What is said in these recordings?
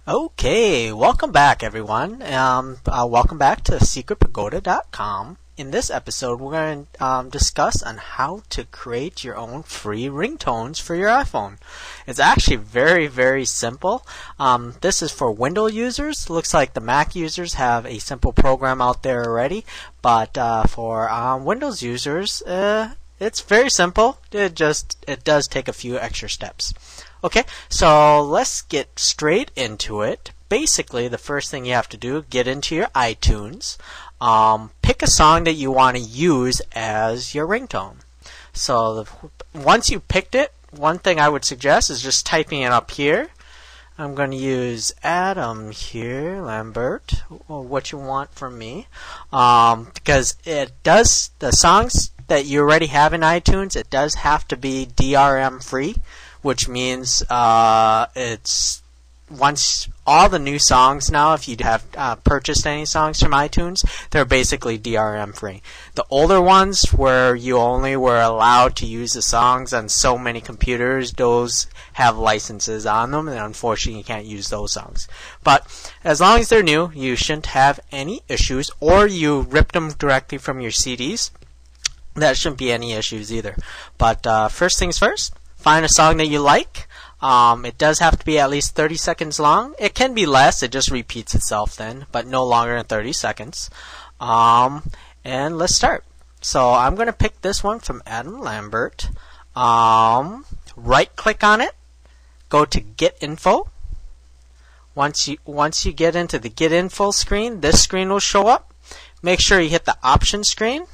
Okay, welcome back everyone. Welcome back to secretpagoda.com. In this episode, we're going to discuss on how to create your own free ringtones for your iPhone. It's actually very, very simple. This is for Windows users. Looks like the Mac users have a simple program out there already, but for Windows users, it's very simple. It does take a few extra steps. Okay, so let's get straight into it. Basically, the first thing you have to do, get into your iTunes, pick a song that you want to use as your ringtone. So once you picked it, one thing I would suggest is just typing it up here. I'm going to use Adam here, Lambert, or what you want from me, because the songs that you already have in iTunes, it does have to be DRM free, which means it's once all the new songs now, if you have purchased any songs from iTunes, they're basically DRM free. The older ones where you only were allowed to use the songs on so many computers, those have licenses on them, and unfortunately you can't use those songs. But as long as they're new, you shouldn't have any issues, or you ripped them directly from your CDs. That shouldn't be any issues either. But first things first, find a song that you like. It does have to be at least 30 seconds long. It can be less, it just repeats itself then, but no longer than 30 seconds. And let's start. So I'm going to pick this one from Adam Lambert. Right click on it, go to Get Info. Once you get into the Get Info screen, this screen will show up. Make sure you hit the Options screen.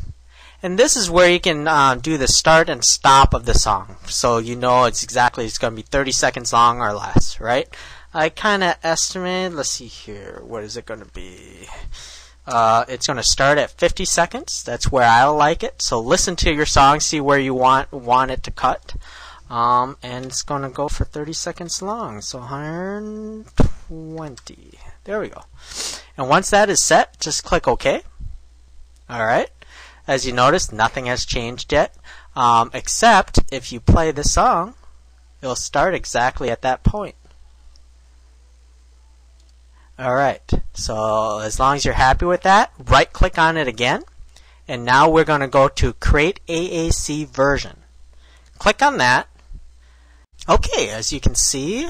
And this is where you can do the start and stop of the song. So you know it's going to be 30 seconds long or less, right? I kind of estimated, let's see here, what is it going to be? It's going to start at 50 seconds. That's where I like it. So listen to your song, see where you want it to cut. And it's going to go for 30 seconds long. So 120. There we go. And once that is set, just click OK. Alright. As you notice, nothing has changed yet, except if you play the song, it'll start exactly at that point. Alright, so as long as you're happy with that, right click on it again, and now we're going to go to Create AAC Version. Click on that. Okay, as you can see,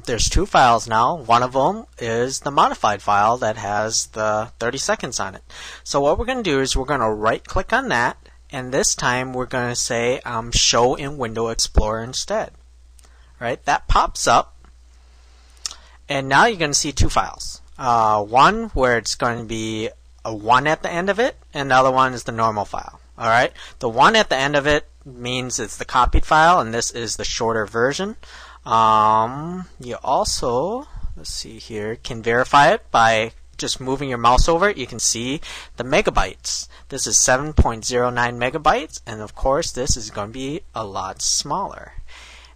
there's two files now. One of them is the modified file that has the 30 seconds on it. So what we're going to do is we're going to right click on that, and this time we're going to say Show in Window Explorer instead. Right, that pops up, and now you're going to see two files. One where it's going to be a 1 at the end of it, and the other one is the normal file. Alright, the 1 at the end of it means it's the copied file, and this is the shorter version. You also, let's see here, can verify it by just moving your mouse over it. You can see the megabytes. This is 7.09 megabytes, and of course this is going to be a lot smaller,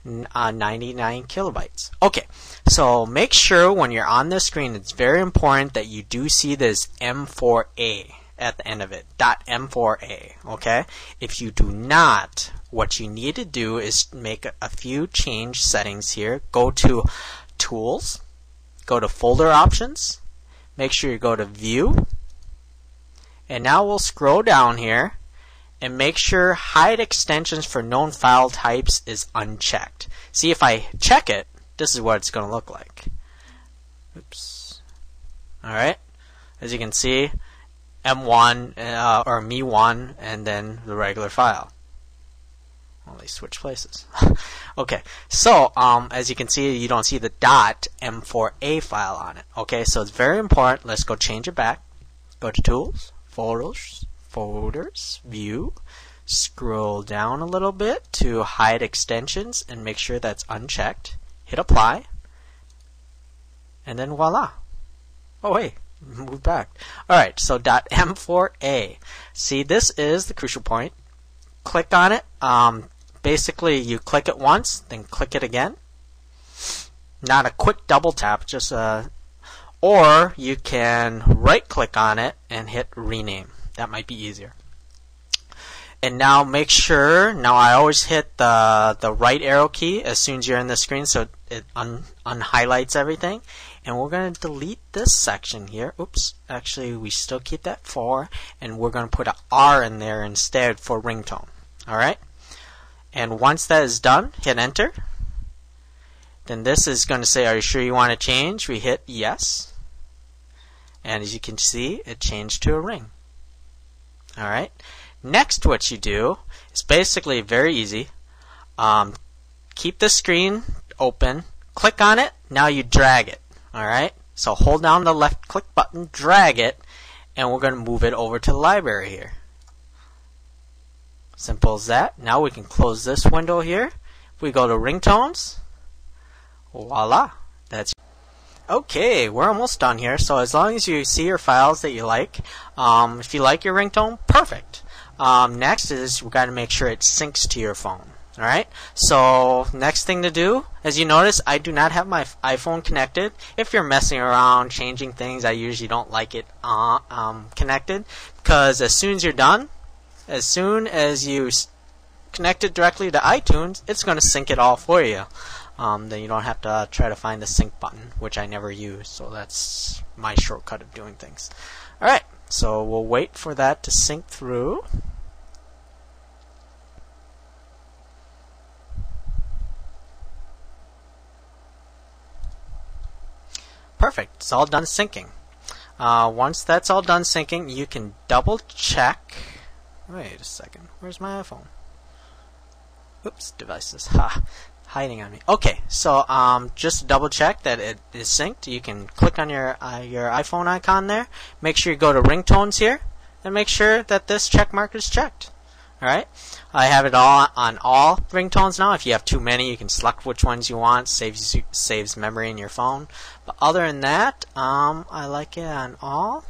99 kilobytes. Okay, so make sure when you're on this screen, it's very important that you do see this M4A at the end of it, .m4a, okay? If you do not, what you need to do is make a few change settings here. Go to Tools, go to Folder Options, make sure you go to View, and now we'll scroll down here and make sure Hide Extensions for Known File Types is unchecked. See, if I check it, this is what it's going to look like. Oops. Alright, as you can see, M1 or Me1 and then the regular file. Well, they switch places. Okay, so as you can see, you don't see the .m4a file on it. Okay, so it's very important. Let's go change it back. Go to Tools, Folders, View, scroll down a little bit to Hide Extensions and make sure that's unchecked. Hit Apply, and then voila. Oh wait. Move back. Alright, so .m4a. See, this is the crucial point. Click on it. Basically, you click it once, then click it again. Not a quick double tap, just or you can right click on it and hit rename. That might be easier. And now make sure, now I always hit the right arrow key as soon as you're in the screen so it unhighlights everything. And we're going to delete this section here. Oops, actually we still keep that 4, and we're going to put a R in there instead for ringtone. Alright? And once that is done, hit enter. Then this is going to say, are you sure you want to change? We hit yes. And as you can see, it changed to a ring. Alright? Next, what you do is basically very easy. Keep the screen open, click on it, now you drag it. Alright? So hold down the left click button, drag it, and we're going to move it over to the library here. Simple as that. Now we can close this window here. If we go to ringtones, voila. That's okay, we're almost done here. So as long as you see your files that you like, if you like your ringtone, perfect. Next is we've got to make sure it syncs to your phone. Alright, so next thing to do, as you notice, I do not have my iPhone connected. If you're messing around, changing things, I usually don't like it connected, because as soon as you're done, as soon as you connect it directly to iTunes, it's going to sync it all for you. Then you don't have to try to find the sync button, which I never use, so that's my shortcut of doing things. Alright, so we'll wait for that to sync through. Perfect, it's all done syncing. Once that's all done syncing, you can double check. Wait a second, where's my iPhone? Oops, devices, hiding on me. Okay, so just double check that it is synced. You can click on your iPhone icon there. Make sure you go to ringtones here, and make sure that this check mark is checked. Alright, I have it all on all ringtones now. If you have too many, you can select which ones you want. Saves memory in your phone. But other than that, I like it on all.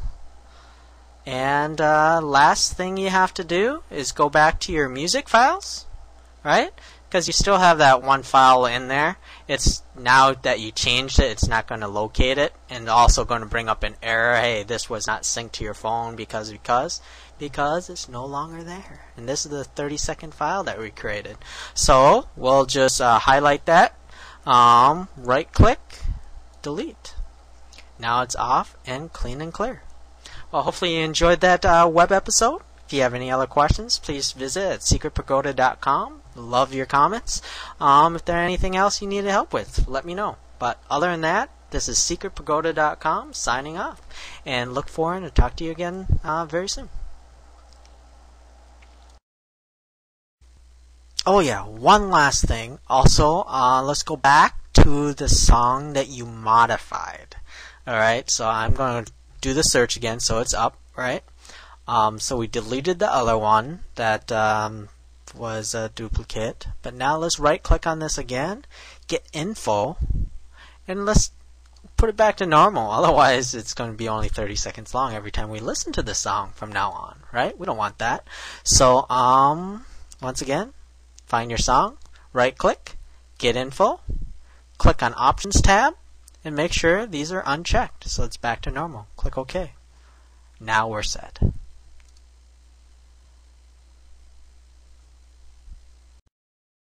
And last thing you have to do is go back to your music files, right? Because you still have that one file in there. It's now that you changed it, it's not going to locate it, and also going to bring up an error. Hey, this was not synced to your phone because it's no longer there. And this is the 30-second file that we created. So we'll just highlight that, right click, delete. Now it's off and clean and clear. Well, hopefully you enjoyed that web episode. If you have any other questions, please visit at secretpagoda.com. Love your comments. If there's anything else you need help with, let me know. But other than that, this is secretpagoda.com signing off. And look forward to talk to you again very soon. Oh yeah, one last thing. Also, let's go back to the song that you modified. Alright, so I'm going to do the search again so it's up, right? So we deleted the other one that was a duplicate, but now let's right click on this again, get info, and let's put it back to normal. Otherwise it's going to be only 30 seconds long every time we listen to the song from now on, right? We don't want that. So once again, find your song, right click, get info, click on options tab, and make sure these are unchecked so it's back to normal. Click OK. Now we're set.